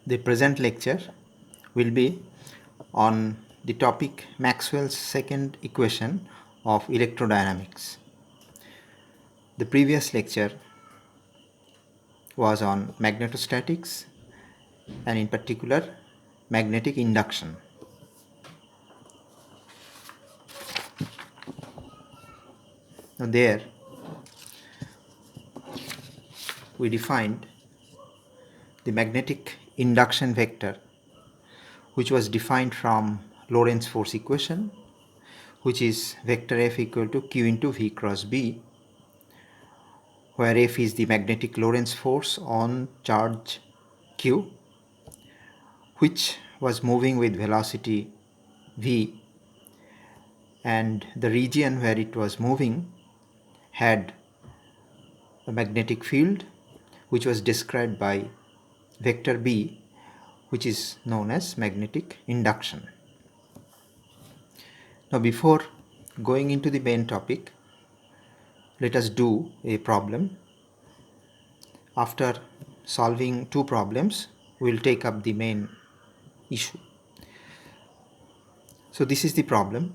The present lecture will be on the topic Maxwell's second equation of electrodynamics. The previous lecture was on magnetostatics and in particular magnetic induction. Now there we defined the magnetic induction vector, which was defined from Lorentz force equation, which is vector F equal to Q into V cross B, where F is the magnetic Lorentz force on charge Q, which was moving with velocity V, and the region where it was moving had a magnetic field which was described by vector B, which is known as magnetic induction. Now before going into the main topic, let us do a problem. After solving two problems, we will take up the main issue. So this is the problem.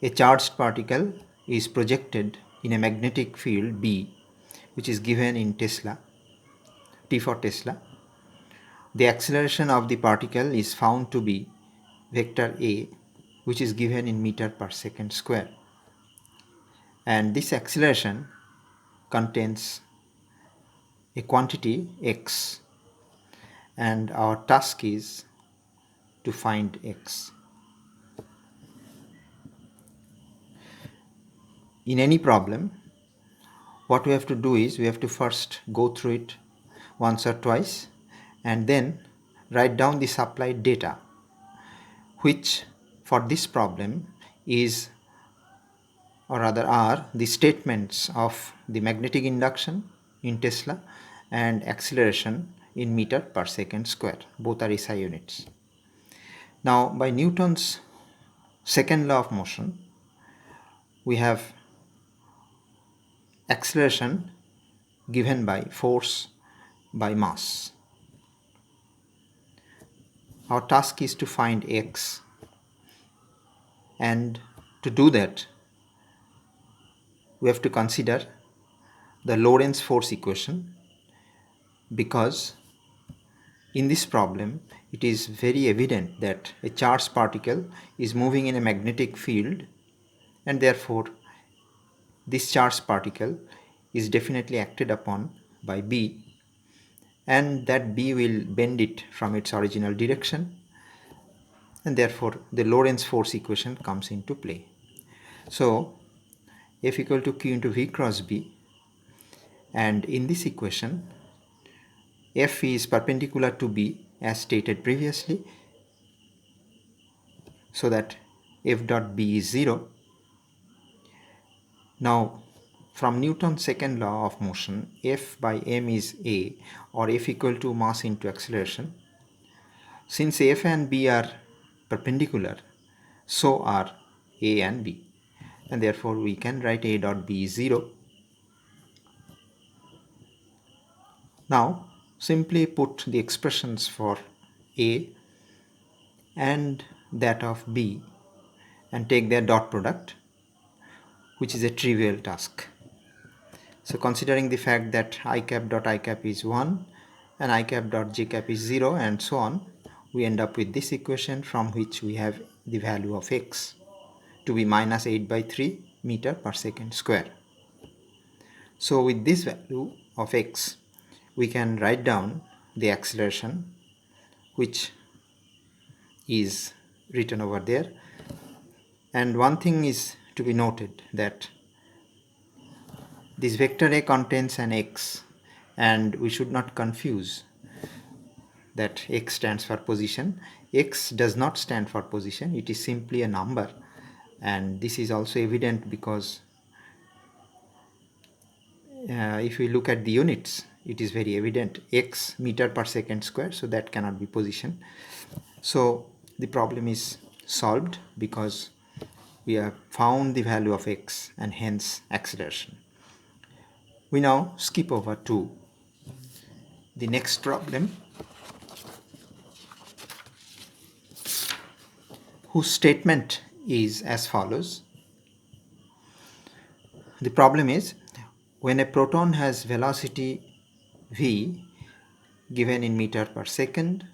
A charged particle is projected in a magnetic field B, which is given in Tesla, T for Tesla. The acceleration of the particle is found to be vector A, which is given in meter per second square. And this acceleration contains a quantity x, and our task is to find x. In any problem, what we have to do is we have to first go through it once or twice and then write down the supplied data, which for this problem is, or rather are, the statements of the magnetic induction in Tesla and acceleration in meter per second square. Both are SI units. Now, by Newton's second law of motion, we have acceleration given by force by mass. Our task is to find x, and to do that we have to consider the Lorentz force equation, because in this problem it is very evident that a charged particle is moving in a magnetic field, and therefore this charged particle is definitely acted upon by B, and that B will bend it from its original direction, and therefore the Lorentz force equation comes into play. So F equal to Q into V cross B, and in this equation F is perpendicular to B as stated previously, so that F dot B is 0. Now from Newton's second law of motion, F by m is a, or F equal to mass into acceleration. Since F and B are perpendicular, so are A and B, and therefore we can write A dot B is 0. Now simply put the expressions for A and that of B and take their dot product, which is a trivial task. So considering the fact that I cap dot I cap is 1 and I cap dot j cap is 0 and so on, we end up with this equation, from which we have the value of x to be minus 8 by 3 meter per second square. So with this value of x, we can write down the acceleration, which is written over there. And one thing is to be noted, that this vector A contains an x, and we should not confuse that x stands for position. X does not stand for position, it is simply a number, and this is also evident because if we look at the units, it is very evident, x meter per second square, so that cannot be position. So the problem is solved because we have found the value of x and hence acceleration. We now skip over to the next problem, whose statement is as follows. The problem is, when a proton has velocity v given in meter per second,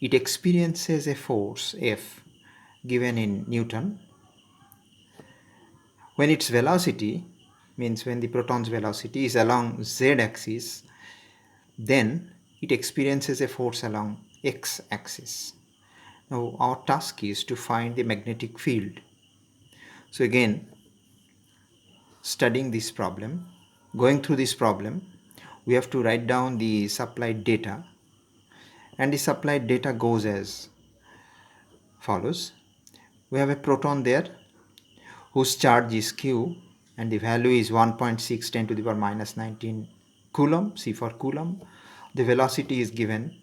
it experiences a force F given in Newton. When its velocity, means when the proton's velocity is along z-axis, then it experiences a force along x-axis. Now our task is to find the magnetic field. So again, studying this problem, going through this problem, we have to write down the supplied data, and the supplied data goes as follows. We have a proton there whose charge is q and the value is 1.6 10 to the power minus 19 coulomb, C for coulomb. The velocity is given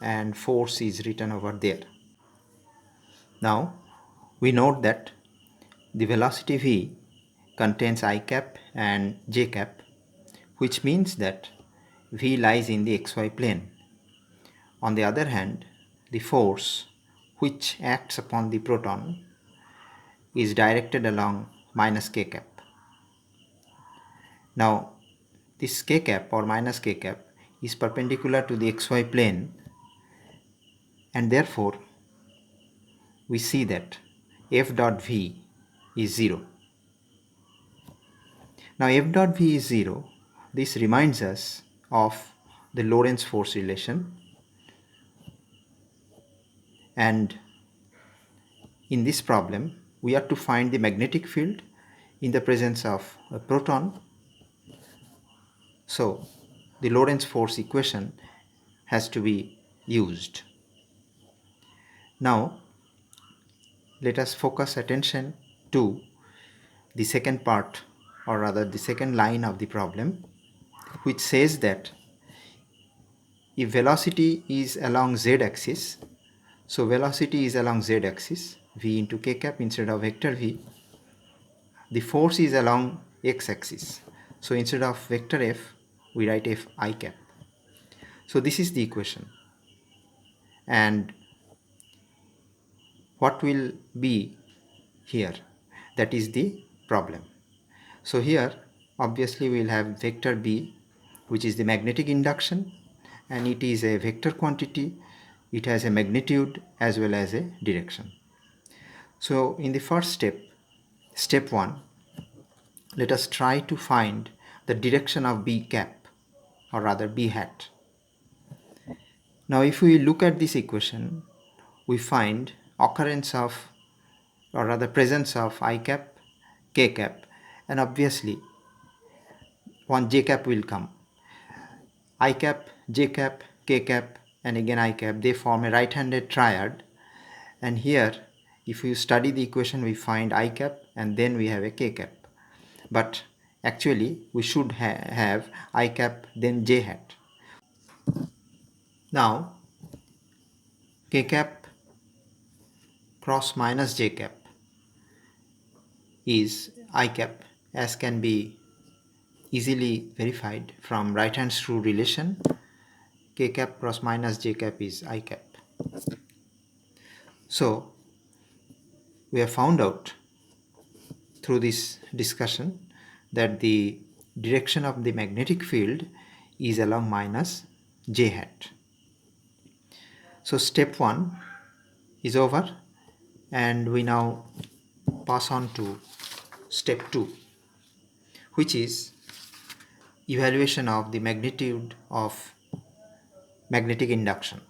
and force is written over there. Now we note that the velocity v contains I cap and j cap, which means that v lies in the xy plane. On the other hand, the force which acts upon the proton is directed along minus k cap. Now this k cap or minus k cap is perpendicular to the xy plane, and therefore we see that f dot v is 0. Now f dot v is 0. This reminds us of the Lorentz force relation, and in this problem we are to find the magnetic field in the presence of a proton. So the Lorentz force equation has to be used. Now let us focus attention to the second part, or rather the second line of the problem, which says that if velocity is along z-axis, so velocity is along z-axis, v into k cap instead of vector v, the force is along x-axis, so instead of vector f we write f I cap. So this is the equation, and what will be here, that is the problem. So here obviously we will have vector b, which is the magnetic induction, and it is a vector quantity. It has a magnitude as well as a direction. So in the first step, step 1, let us try to find the direction of b cap, or rather b hat. Now if we look at this equation, we find occurrence of, or rather presence of I cap, k cap, and obviously one j cap will come. I cap, j cap, k cap, and again I cap, they form a right-handed triad, and here if you study the equation we find I cap and then we have a k cap, but actually we should have I cap then j hat. Now k cap cross minus j cap is I cap, as can be easily verified from right hand screw relation. K cap cross minus j cap is I cap. So we have found out through this discussion that the direction of the magnetic field is along minus j hat. So step 1 is over, and we now pass on to step 2, which is evaluation of the magnitude of magnetic induction,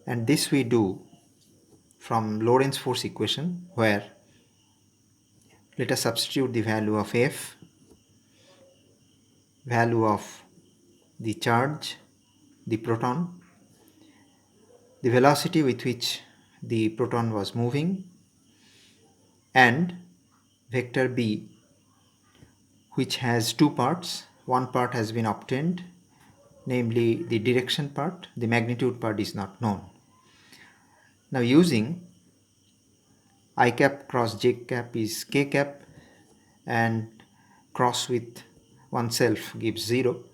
and this we do from Lorentz force equation, where let us substitute the value of F, value of the charge, the proton, the velocity with which the proton was moving, and vector B, which has two parts. One part has been obtained, namely the direction part. The magnitude part is not known. Now using I cap cross j cap is k cap, and cross with oneself gives 0.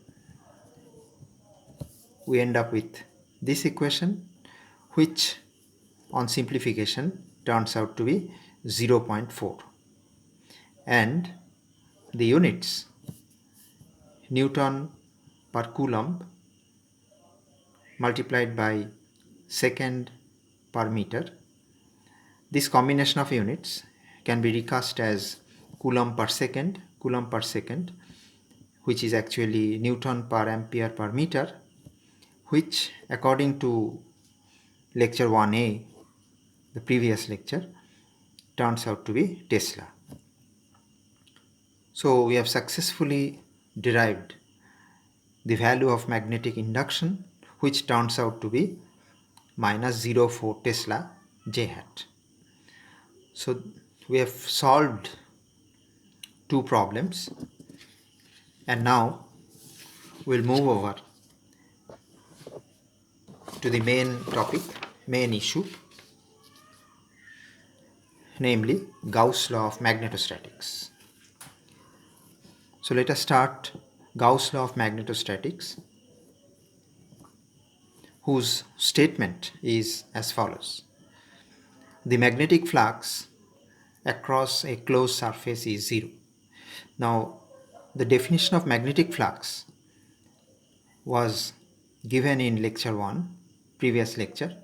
We end up with this equation, which on simplification turns out to be 0.4, and the units Newton per Coulomb multiplied by second per meter. This combination of units can be recast as Coulomb per second, which is actually Newton per ampere per meter, which according to lecture 1a, the previous lecture, turns out to be Tesla. So we have successfully derived the value of magnetic induction, which turns out to be minus 0.4 Tesla J hat. So we have solved two problems, and now we'll move over to the main topic, main issue, namely Gauss law of magnetostatics. So let us start Gauss law of magnetostatics, whose statement is as follows. The magnetic flux across a closed surface is zero. Now, the definition of magnetic flux was given in lecture 1, previous lecture,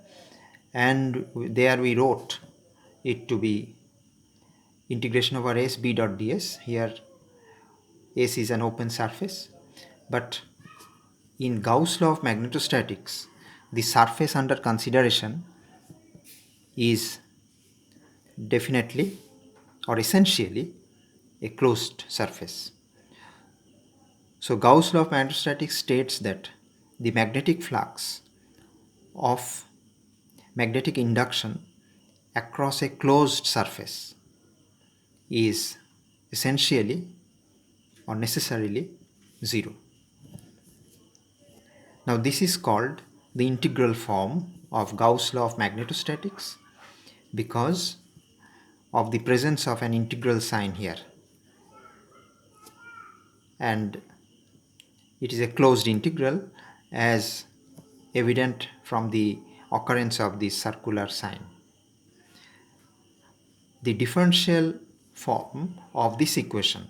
and there we wrote it to be integration over s b dot ds. Here s is an open surface, but in Gauss law of magnetostatics, the surface under consideration is definitely or essentially a closed surface. So Gauss law of magnetostatics states that the magnetic flux of magnetic induction across a closed surface is essentially or necessarily zero. Now this is called the integral form of Gauss law of magnetostatics because of the presence of an integral sign here, and it is a closed integral as evident from the occurrence of this circular sign. The differential form of this equation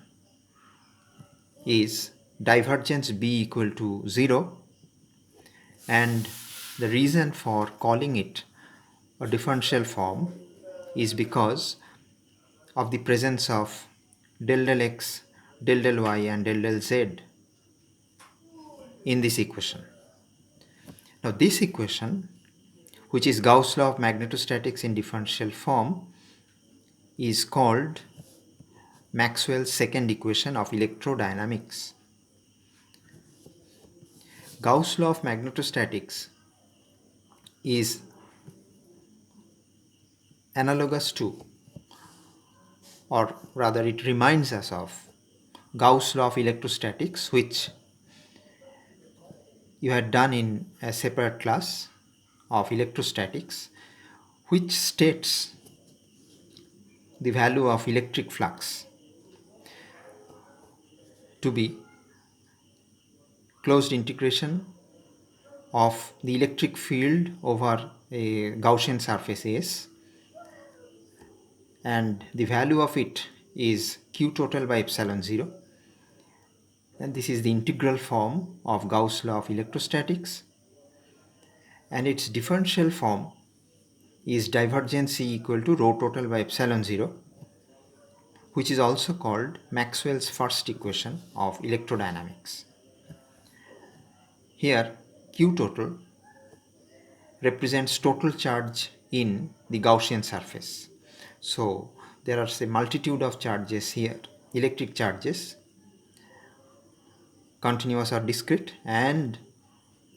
is divergence B equal to 0, and the reason for calling it a differential form is because of the presence of del x, del y and del z in this equation. Now this equation, which is Gauss law of magnetostatics in differential form, is called Maxwell's second equation of electrodynamics. Gauss law of magnetostatics is analogous to, or rather it reminds us of, Gauss law of electrostatics, which you had done in a separate class of electrostatics, which states the value of electric flux to be closed integration of the electric field over a Gaussian surface S, and the value of it is q total by epsilon 0, and this is the integral form of Gauss law of electrostatics, and its differential form is divergence E equal to rho total by epsilon 0, which is also called Maxwell's first equation of electrodynamics. Here q total represents total charge in the Gaussian surface. So there are a multitude of charges here, electric charges, continuous or discrete, and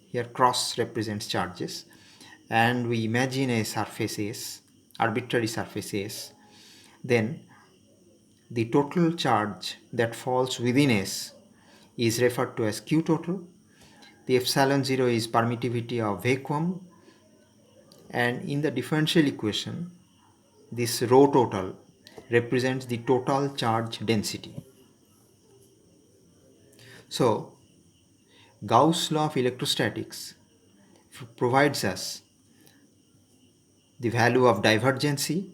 here cross represents charges, and we imagine a surface S, arbitrary surface S, then the total charge that falls within S is referred to as q total. The epsilon 0 is permittivity of vacuum, and in the differential equation this rho total represents the total charge density. So Gauss law of electrostatics provides us the value of divergence E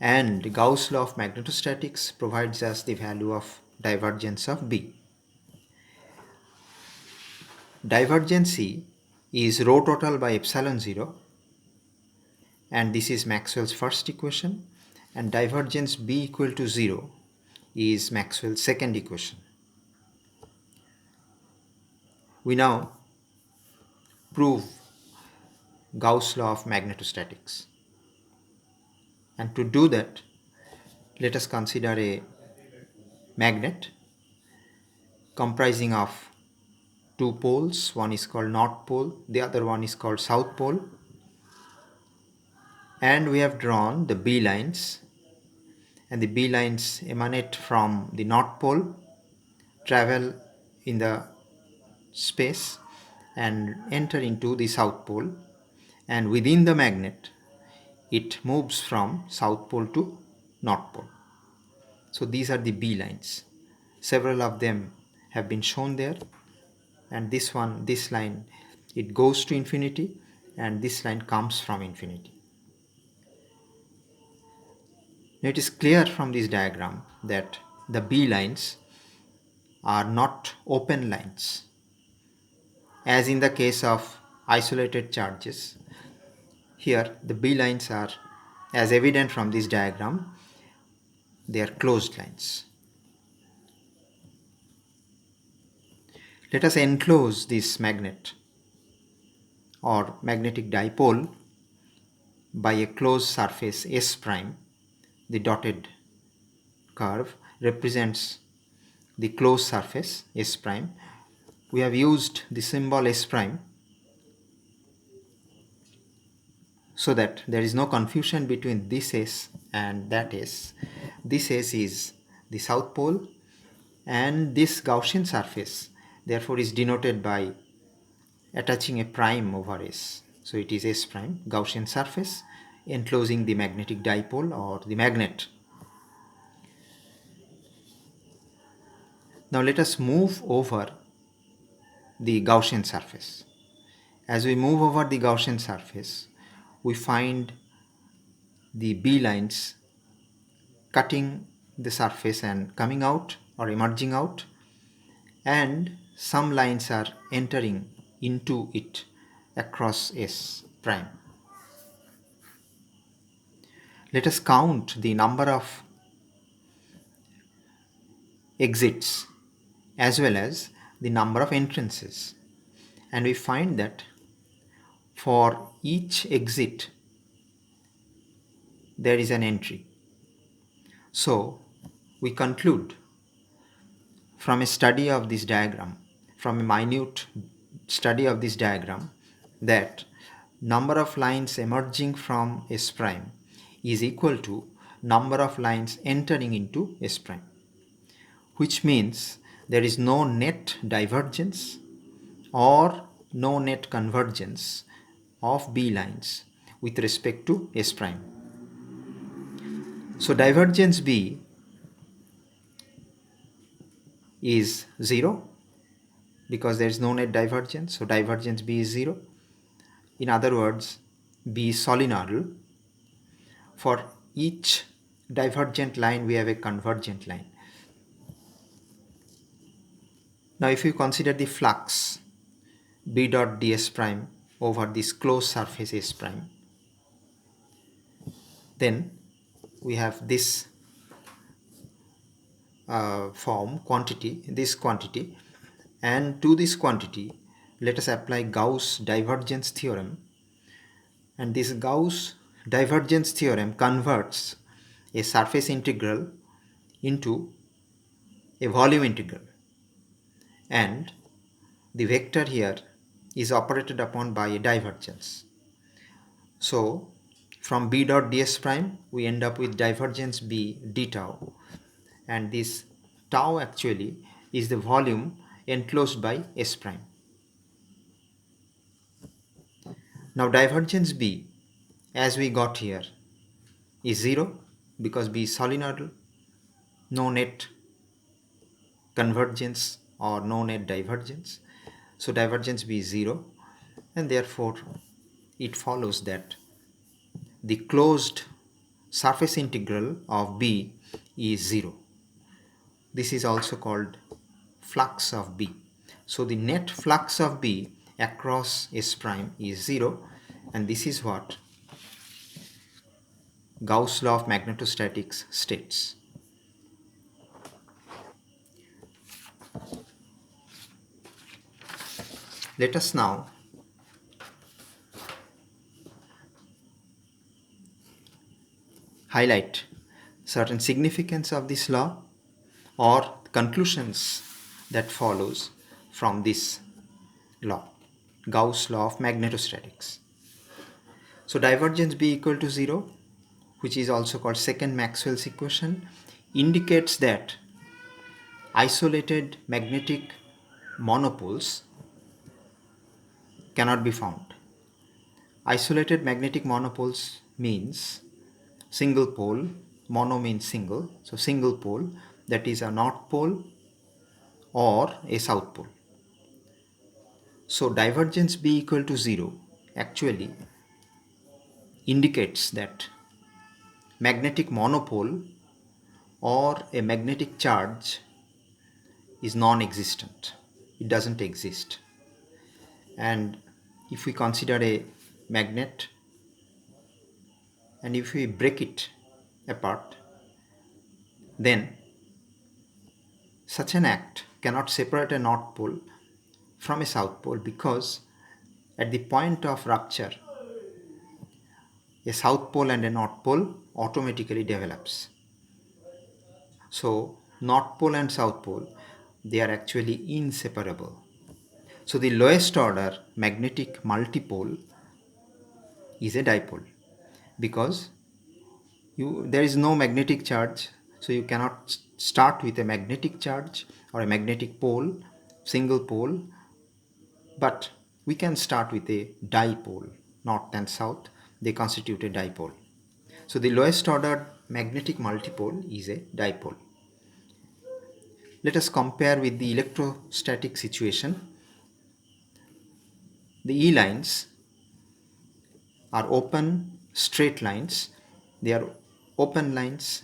And Gauss law of magnetostatics provides us the value of divergence of B. Divergence E is rho total by epsilon 0, and this is Maxwell's first equation, and divergence B equal to 0 is Maxwell's second equation. We now prove Gauss law of magnetostatics. And to do that, let us consider a magnet comprising of two poles. One is called North Pole, the other one is called South Pole. And we have drawn the B lines, and the B lines emanate from the North Pole, travel in the space and enter into the South Pole, and within the magnet it moves from South Pole to North Pole. So these are the B lines. Several of them have been shown there, and this line, it goes to infinity, and this line comes from infinity. Now it is clear from this diagram that the B lines are not open lines. As in the case of isolated charges, here the B lines are, as evident from this diagram, they are closed lines. Let us enclose this magnet or magnetic dipole by a closed surface S prime. The dotted curve represents the closed surface S prime. We have used the symbol S prime so that there is no confusion between this S and that S. This S is the South Pole, and this Gaussian surface therefore is denoted by attaching a prime over S. So it is S prime, Gaussian surface enclosing the magnetic dipole or the magnet. Now let us move over the Gaussian surface. As we move over the Gaussian surface, we find the B lines cutting the surface and coming out or emerging out, and some lines are entering into it across S prime. Let us count the number of exits as well as the number of entrances, and we find that for each exit there is an entry. So we conclude from a study of this diagram, from a minute study of this diagram, that number of lines emerging from S prime is equal to number of lines entering into S prime, which means there is no net divergence or no net convergence of B lines with respect to S prime. So divergence B is 0 because there is no net divergence, so divergence B is 0. In other words, B is solenoidal. For each divergent line we have a convergent line. Now if you consider the flux B dot ds prime over this closed surface S prime, then we have this quantity, and to this quantity let us apply Gauss divergence theorem, and this Gauss divergence theorem converts a surface integral into a volume integral, and the vector here is operated upon by a divergence. So from B dot ds prime we end up with divergence B d tau, and this tau actually is the volume enclosed by S prime. Now divergence B, as we got here, is 0 because B is solenoidal, no net convergence or no net divergence. So divergence B is 0, and therefore it follows that the closed surface integral of B is 0. This is also called flux of B. So the net flux of B across S prime is 0, and this is what Gauss law of magnetostatics states. Let us now highlight certain significance of this law or conclusions that follows from this law, Gauss law of magnetostatics. So divergence B equal to 0, which is also called second Maxwell's equation, indicates that isolated magnetic monopoles cannot be found. Isolated magnetic monopoles means single pole, mono means single, so single pole, that is a north pole or a south pole. So divergence B equal to 0 actually indicates that magnetic monopole or a magnetic charge is non-existent. It doesn't exist. And if we consider a magnet and if we break it apart, then such an act cannot separate a north pole from a south pole, because at the point of rupture a south pole and a north pole automatically develops. So north pole and south pole, they are actually inseparable. So the lowest order magnetic multipole is a dipole, because there is no magnetic charge, so you cannot start with a magnetic charge or a magnetic pole, single pole, but we can start with a dipole, north and south, they constitute a dipole. So the lowest order magnetic multipole is a dipole. Let us compare with the electrostatic situation. The E lines are open straight lines. They are open lines.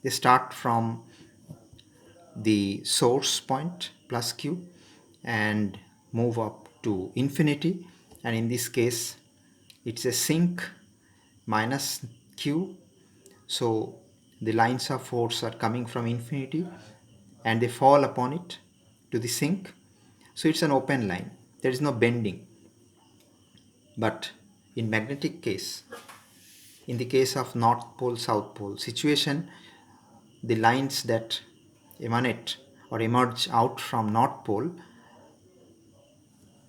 They start from the source point plus Q and move up to infinity, and in this case it's a sink minus Q. So the lines of force are coming from infinity and they fall upon it to the sink. So it's an open line, there is no bending. But in magnetic case, in the case of north pole south pole situation, the lines that emanate or emerge out from north pole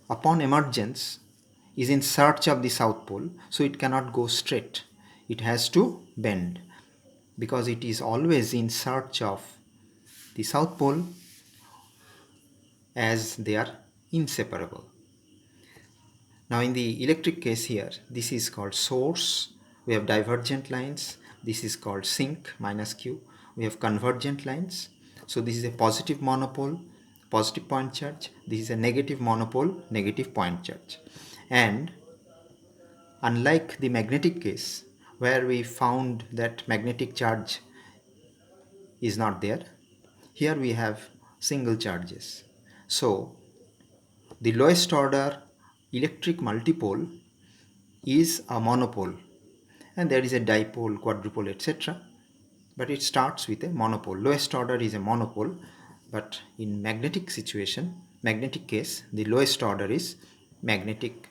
upon emergence is in search of the south pole, so it cannot go straight, it has to bend, because it is always in search of the south pole, as they are inseparable. Now in the electric case here, this is called source, we have divergent lines, this is called sink minus Q, we have convergent lines. So this is a positive monopole, positive point charge, this is a negative monopole, negative point charge. And unlike the magnetic case, where we found that magnetic charge is not there, here we have single charges. So the lowest order electric multipole is a monopole, and there is a dipole, quadrupole, etc. But it starts with a monopole. Lowest order is a monopole, but in magnetic situation, magnetic case, the lowest order is magnetic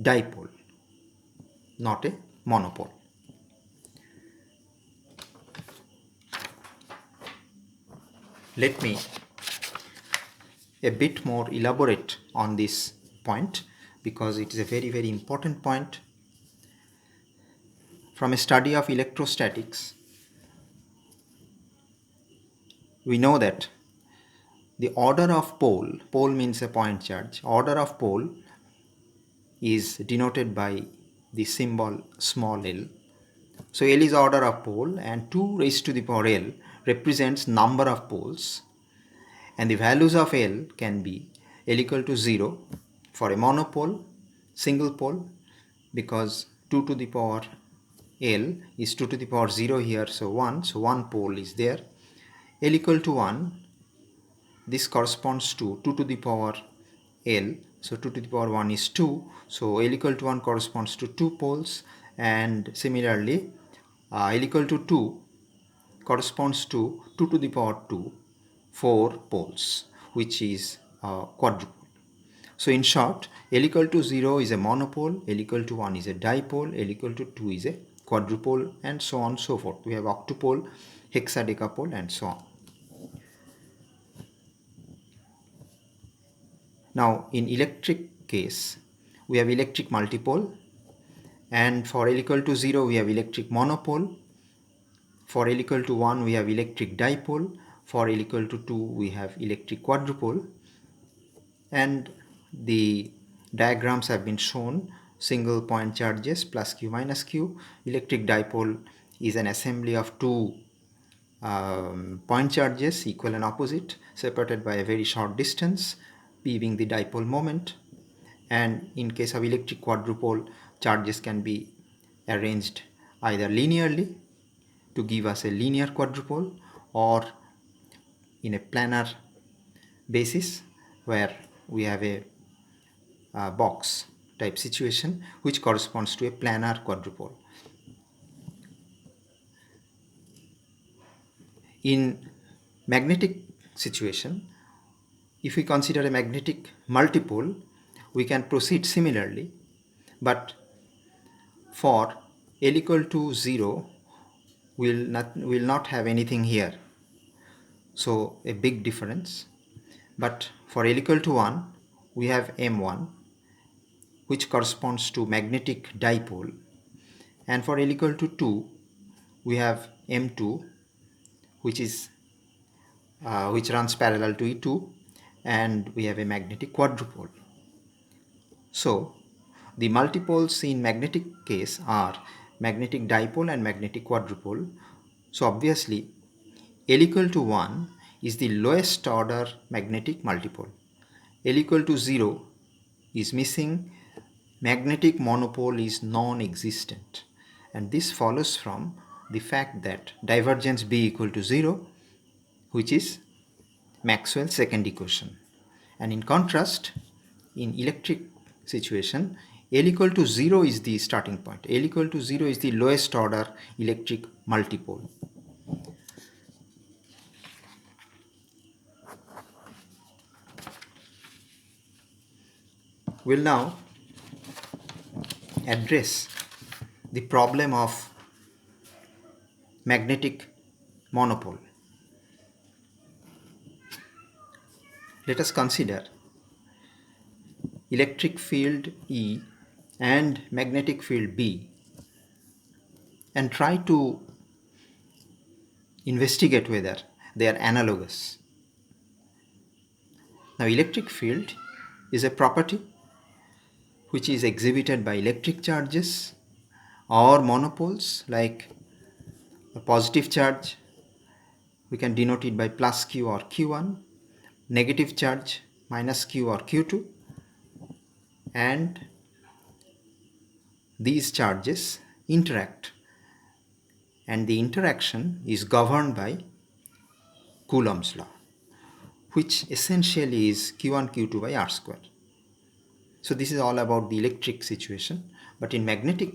dipole, not a monopole. Let me a bit more elaborate on this point, because it is a very important point. From a study of electrostatics, we know that the order of pole means a point charge, order of pole is denoted by the symbol small l. So L is order of pole, and 2 raised to the power L represents number of poles, and the values of L can be L equal to 0 for a monopole, single pole, because 2 to the power L is 2 to the power 0 here, so 1, so 1 pole is there. L equal to 1, this corresponds to 2 to the power L, so 2 to the power 1 is 2, so L equal to 1 corresponds to 2 poles, and similarly L equal to 2 corresponds to 2 to the power 2, 4 poles, which is quadrupole. So in short, L equal to 0 is a monopole, L equal to 1 is a dipole, L equal to 2 is a quadrupole, and so on and so forth. We have octupole, hexadecapole, and so on. Now in electric case, we have electric multipole, and for L equal to 0 we have electric monopole, for L equal to 1 we have electric dipole, for L equal to 2 we have electric quadrupole, and the diagrams have been shown. Single point charges plus q minus q. Electric dipole is an assembly of two point charges, equal and opposite, separated by a very short distance, p being the dipole moment. And in case of electric quadrupole, charges can be arranged either linearly to give us a linear quadrupole, or in a planar basis where we have a box type situation which corresponds to a planar quadrupole. In magnetic situation, if we consider a magnetic multipole, we can proceed similarly, but for L equal to 0 will not have anything here, so a big difference. But for L equal to 1 we have M1, which corresponds to magnetic dipole, and for L equal to 2 we have M2, which is which runs parallel to E2, and we have a magnetic quadrupole. So the multipoles in magnetic case are magnetic dipole and magnetic quadrupole. So obviously L equal to 1 is the lowest order magnetic multipole. L equal to 0 is missing, magnetic monopole is non-existent, and this follows from the fact that divergence B equal to 0, which is Maxwell's second equation. And in contrast, in electric situation, L equal to 0 is the starting point. L equal to 0 is the lowest order electric multipole. We'll now address the problem of magnetic monopole. Let us consider electric field E and magnetic field B and try to investigate whether they are analogous. Now, electric field is a property which is exhibited by electric charges or monopoles, like a positive charge, we can denote it by plus q or q1, negative charge minus q or q2, and these charges interact, and the interaction is governed by Coulomb's law, which essentially is q1 q2 by r square. So this is all about the electric situation, but in magnetic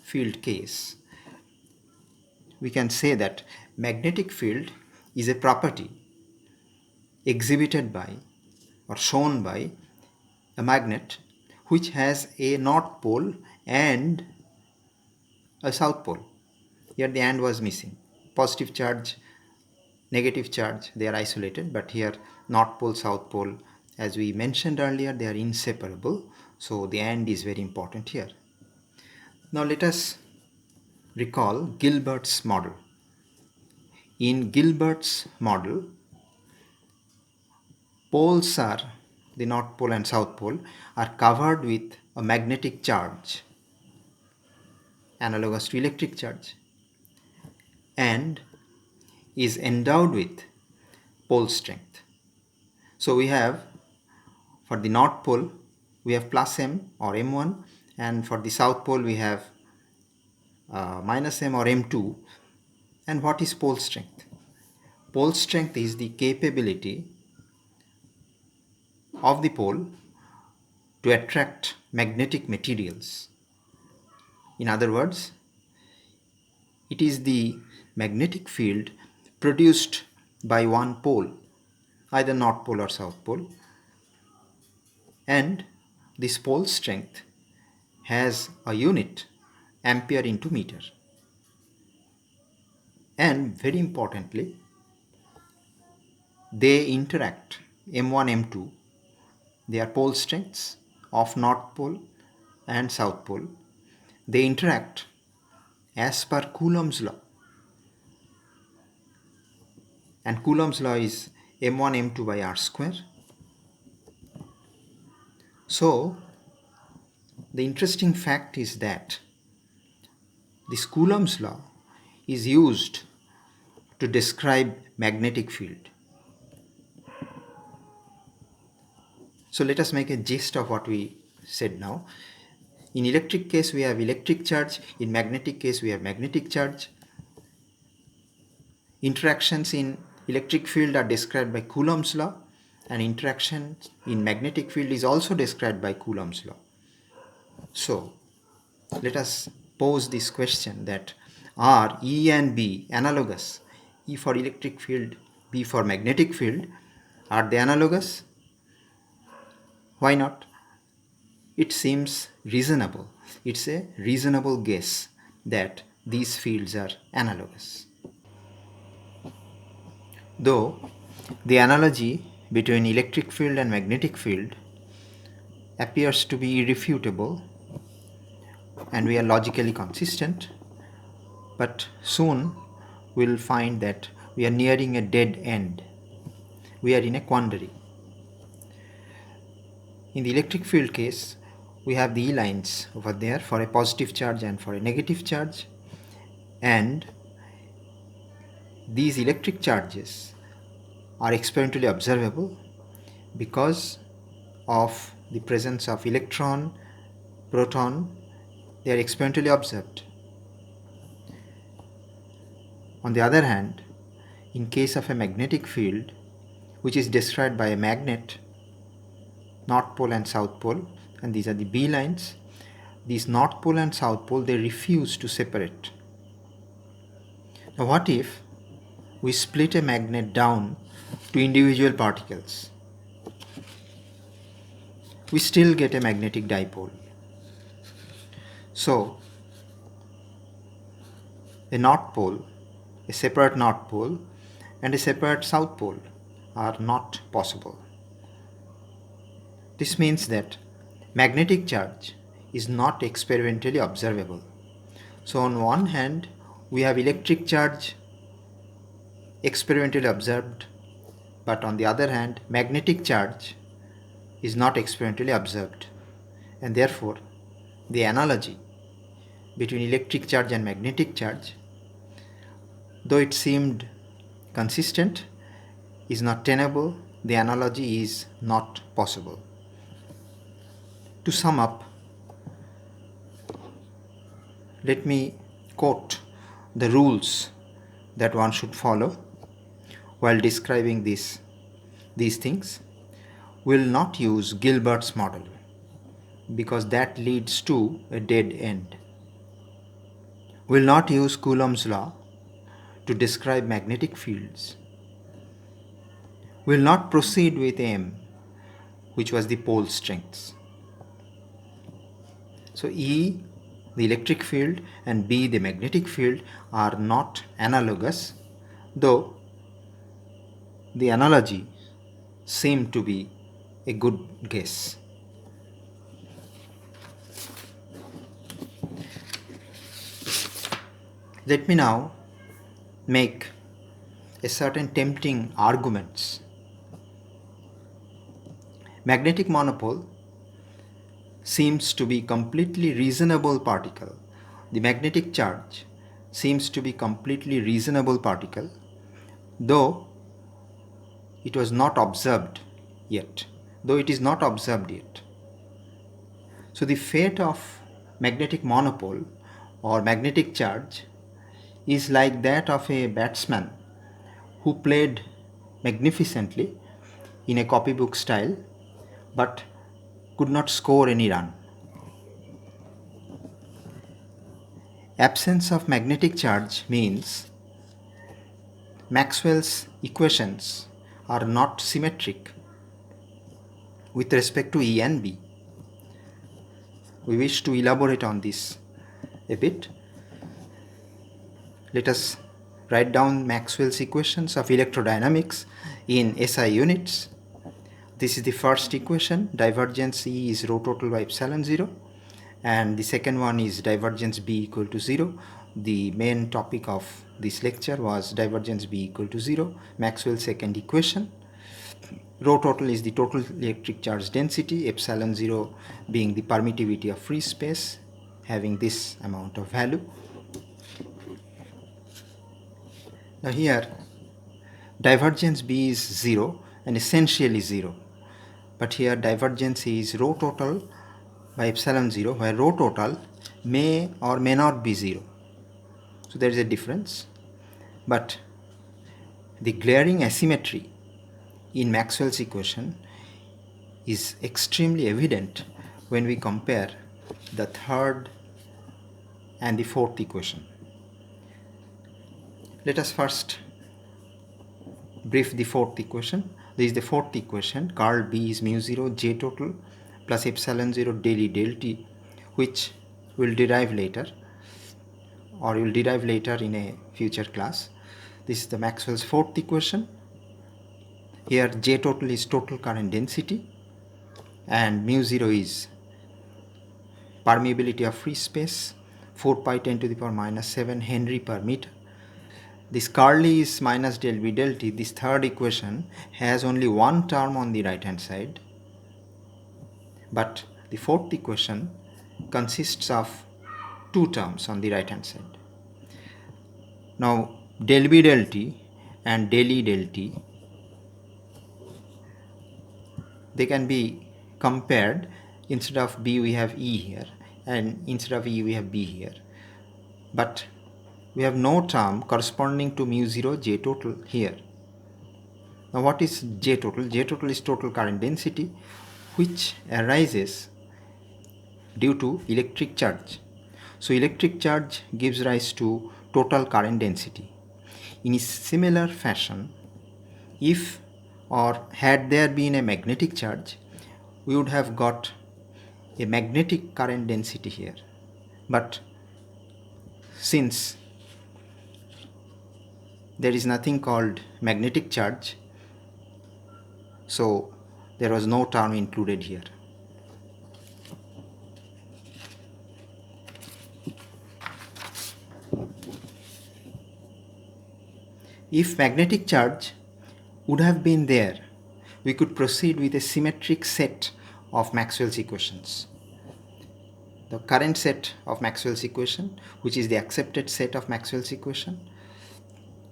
field case, we can say that magnetic field is a property exhibited by or shown by a magnet which has a north pole and a south pole. Here the and was missing. Positive charge, negative charge, they are isolated, but here north pole, south pole, as we mentioned earlier, they are inseparable. So the and is very important here. Now let us recall Gilbert's model. In Gilbert's model, poles are, the north pole and south pole, are covered with a magnetic charge analogous to electric charge and is endowed with pole strength. So we have, for the north pole we have plus m or m1, and for the south pole we have minus m or m2. And what is pole strength? Pole strength is the capability of the pole to attract magnetic materials. In other words, it is the magnetic field produced by one pole, either North Pole or South Pole, and this pole strength has a unit, ampere into meter. And very importantly, they interact, M1, M2, they are pole strengths of North Pole and South Pole. They interact as per Coulomb's law. And Coulomb's law is m1 m2 by r square. So the interesting fact is that this Coulomb's law is used to describe magnetic field. So let us make a gist of what we said now. In electric case we have electric charge, in magnetic case we have magnetic charge. Interactions in electric field are described by Coulomb's law, and interaction in magnetic field is also described by Coulomb's law. So let us pose this question that are E and B analogous? E for electric field, B for magnetic field. Are they analogous? Why not? It seems reasonable. It's a reasonable guess that these fields are analogous. Though the analogy between electric field and magnetic field appears to be irrefutable and we are logically consistent, but soon we'll find that we are nearing a dead end. We are in a quandary. In the electric field case, we have the E lines over there for a positive charge and for a negative charge, and these electric charges are experimentally observable because of the presence of electron, proton. They are experimentally observed. On the other hand, in case of a magnetic field, which is described by a magnet, North Pole and South Pole, and these are the B lines, these North Pole and South Pole, they refuse to separate. Now what if we split a magnet down to individual particles? We still get a magnetic dipole. So a North Pole, a separate North Pole and a separate South Pole are not possible. This means that magnetic charge is not experimentally observable. So on one hand, we have electric charge experimentally observed, but on the other hand, magnetic charge is not experimentally observed, and therefore the analogy between electric charge and magnetic charge, though it seemed consistent, is not tenable. The analogy is not possible. To sum up, let me quote the rules that one should follow while describing these things. Will not use Gilbert's model because that leads to a dead end. Will not use Coulomb's law to describe magnetic fields. Will not proceed with M, which was the pole strengths. So E, the electric field, and B, the magnetic field, are not analogous, though the analogy seemed to be a good guess. Let me now make a certain tempting arguments. Magnetic monopole seems to be completely reasonable particle. The magnetic charge seems to be completely reasonable particle, though it was not observed yet. So the fate of magnetic monopole or magnetic charge is like that of a batsman who played magnificently in a copybook style but could not score any run. Absence of magnetic charge means Maxwell's equations are not symmetric with respect to E and B. We wish to elaborate on this a bit. Let us write down Maxwell's equations of electrodynamics in SI units. This is the first equation. Divergence E is rho total by epsilon 0, and the second one is divergence B equal to 0. The main topic of this lecture was divergence B equal to 0, Maxwell's second equation. Rho total is the total electric charge density, epsilon 0 being the permittivity of free space, having this amount of value. Now here divergence B is 0 and essentially 0, but here divergence is rho total by epsilon 0, where rho total may or may not be 0. So there is a difference, but the glaring asymmetry in Maxwell's equation is extremely evident when we compare the third and the fourth equation. Let us first brief the fourth equation. This is the fourth equation. Curl B is mu 0 J total plus epsilon 0 del E del T, which we'll derive later, or you'll derive later in a future class. This is the Maxwell's fourth equation. Here J total is total current density and mu 0 is permeability of free space, 4 pi 10 to the power minus 7 Henry per meter. This curl E is minus del V del T. This third equation has only one term on the right hand side, but the fourth equation consists of two terms on the right hand side. Now del B del T and del E del T, they can be compared. Instead of B we have E here, and instead of E we have B here, but we have no term corresponding to mu 0 J total here. Now what is J total? J total is total current density, which arises due to electric charge. So electric charge gives rise to total current density. In a similar fashion, if or had there been a magnetic charge, we would have got a magnetic current density here. But since there is nothing called magnetic charge, so there was no term included here. If magnetic charge would have been there, we could proceed with a symmetric set of Maxwell's equations. The current set of Maxwell's equation, which is the accepted set of Maxwell's equation,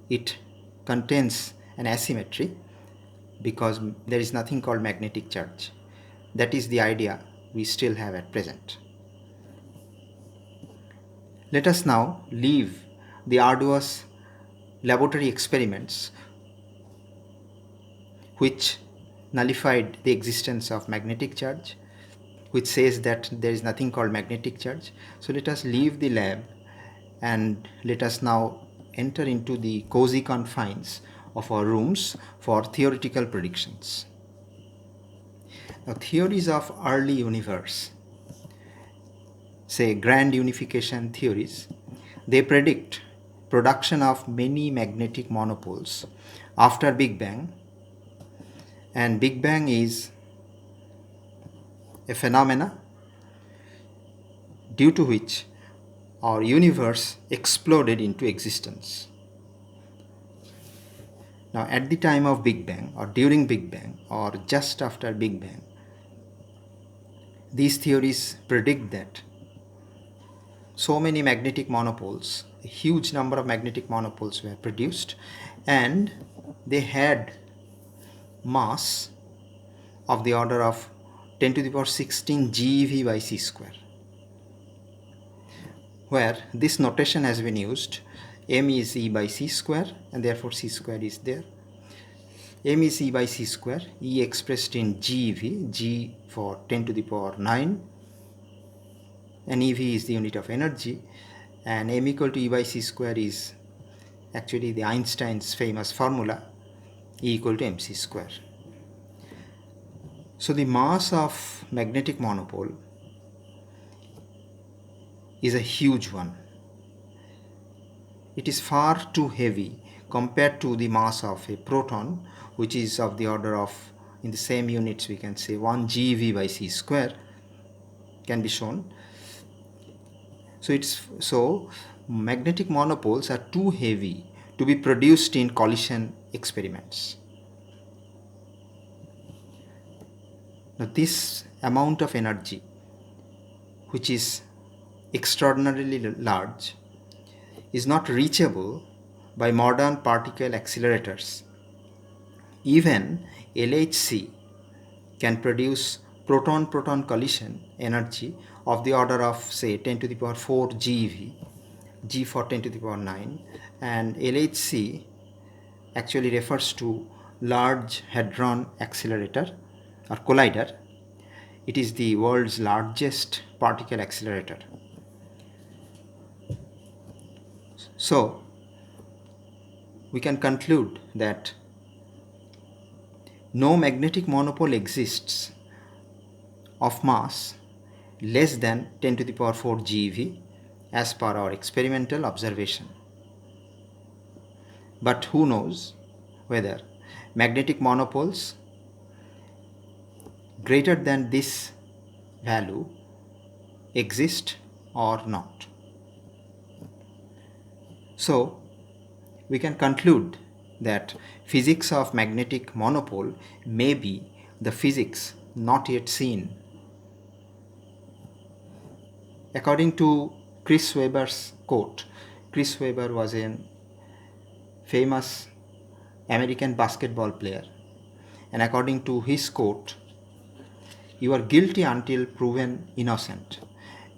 it contains an asymmetry because there is nothing called magnetic charge. That is the idea we still have at present. Let us now leave the arduous laboratory experiments which nullified the existence of magnetic charge, which says that there is nothing called magnetic charge. So let us leave the lab and let us now enter into the cozy confines of our rooms for theoretical predictions. Now, theories of early universe, say grand unification theories, they predict production of many magnetic monopoles after Big Bang, and Big Bang is a phenomena due to which our universe exploded into existence. Now at the time of Big Bang, or during Big Bang, or just after Big Bang, these theories predict that so many magnetic monopoles, a huge number of magnetic monopoles were produced, and they had mass of the order of 10 to the power 16 GeV by c square. where this notation has been used. M is E by C square, and therefore C square is there. M is E by C square, E expressed in GeV, G for 10 to the power 9, and EV is the unit of energy, and M equal to E by C square is actually the Einstein's famous formula, E equal to mc square. So the mass of magnetic monopole is a huge one. It is far too heavy compared to the mass of a proton, which is of the order of, in the same units we can say 1 GeV by C square can be shown. So magnetic monopoles are too heavy to be produced in collision experiments. Now this amount of energy, which is extraordinarily large, is not reachable by modern particle accelerators. Even LHC can produce proton-proton collision energy of the order of say 10 to the power 4 GeV, G for 10 to the power 9, and LHC actually refers to Large Hadron Accelerator or Collider. It is the world's largest particle accelerator. So we can conclude that no magnetic monopole exists of mass less than 10 to the power 4 GeV as per our experimental observation. But who knows whether magnetic monopoles greater than this value exist or not. So we can conclude that physics of magnetic monopole may be the physics not yet seen. According to Chris Webber's quote, Chris Webber was a famous American basketball player, and according to his quote, you are guilty until proven innocent.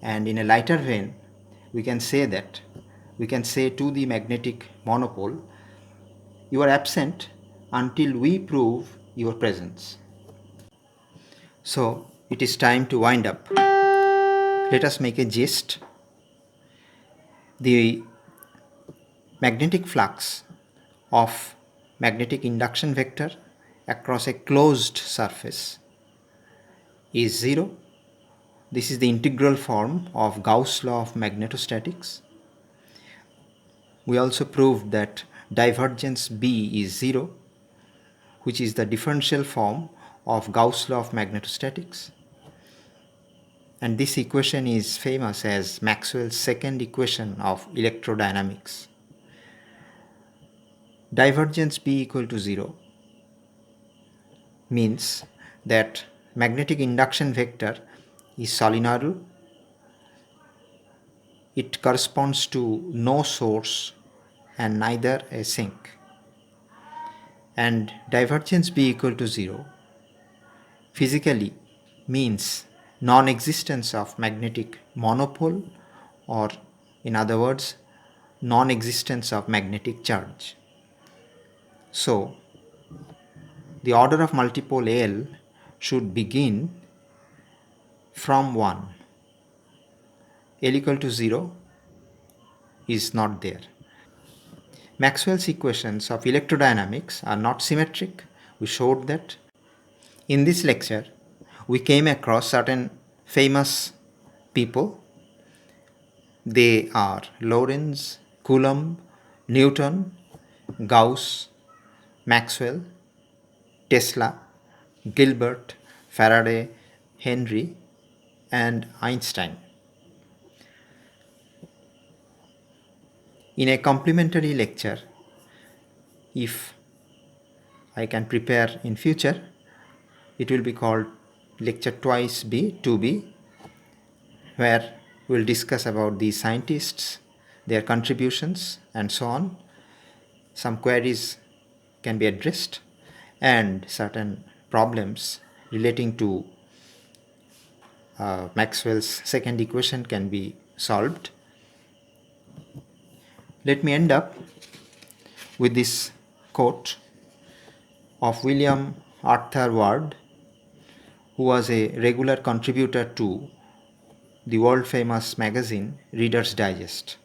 And in a lighter vein, we can say to the magnetic monopole, you are absent until we prove your presence. So it is time to wind up. Let us make a gist. The magnetic flux of magnetic induction vector across a closed surface is 0. This is the integral form of Gauss' law of magnetostatics. We also proved that divergence B is 0, which is the differential form of Gauss' law of magnetostatics. And this equation is famous as Maxwell's second equation of electrodynamics. Divergence B equal to 0 means that magnetic induction vector is solenoidal. It corresponds to no source and neither a sink. And divergence B equal to 0 physically means non-existence of magnetic monopole, or in other words, non-existence of magnetic charge. So the order of multipole L should begin from 1. L equal to 0 is not there. Maxwell's equations of electrodynamics are not symmetric. We showed that. In this lecture, we came across certain famous people. They are Lorentz, Coulomb, Newton, Gauss, Maxwell, Tesla, Gilbert, Faraday, Henry, and Einstein. In a complementary lecture, if I can prepare in future, it will be called lecture twice B, 2B, where we will discuss about the scientists, their contributions, and so on. Some queries can be addressed, and certain problems relating to Maxwell's second equation can be solved. Let me end up with this quote of William Arthur Ward, who was a regular contributor to the world famous magazine Reader's Digest.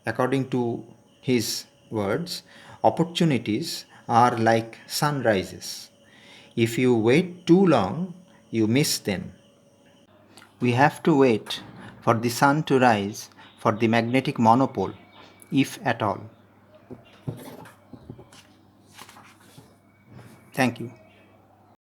According to his words, opportunities are like sunrises. If you wait too long, you miss them. We have to wait for the sun to rise for the magnetic monopole, if at all. Thank you.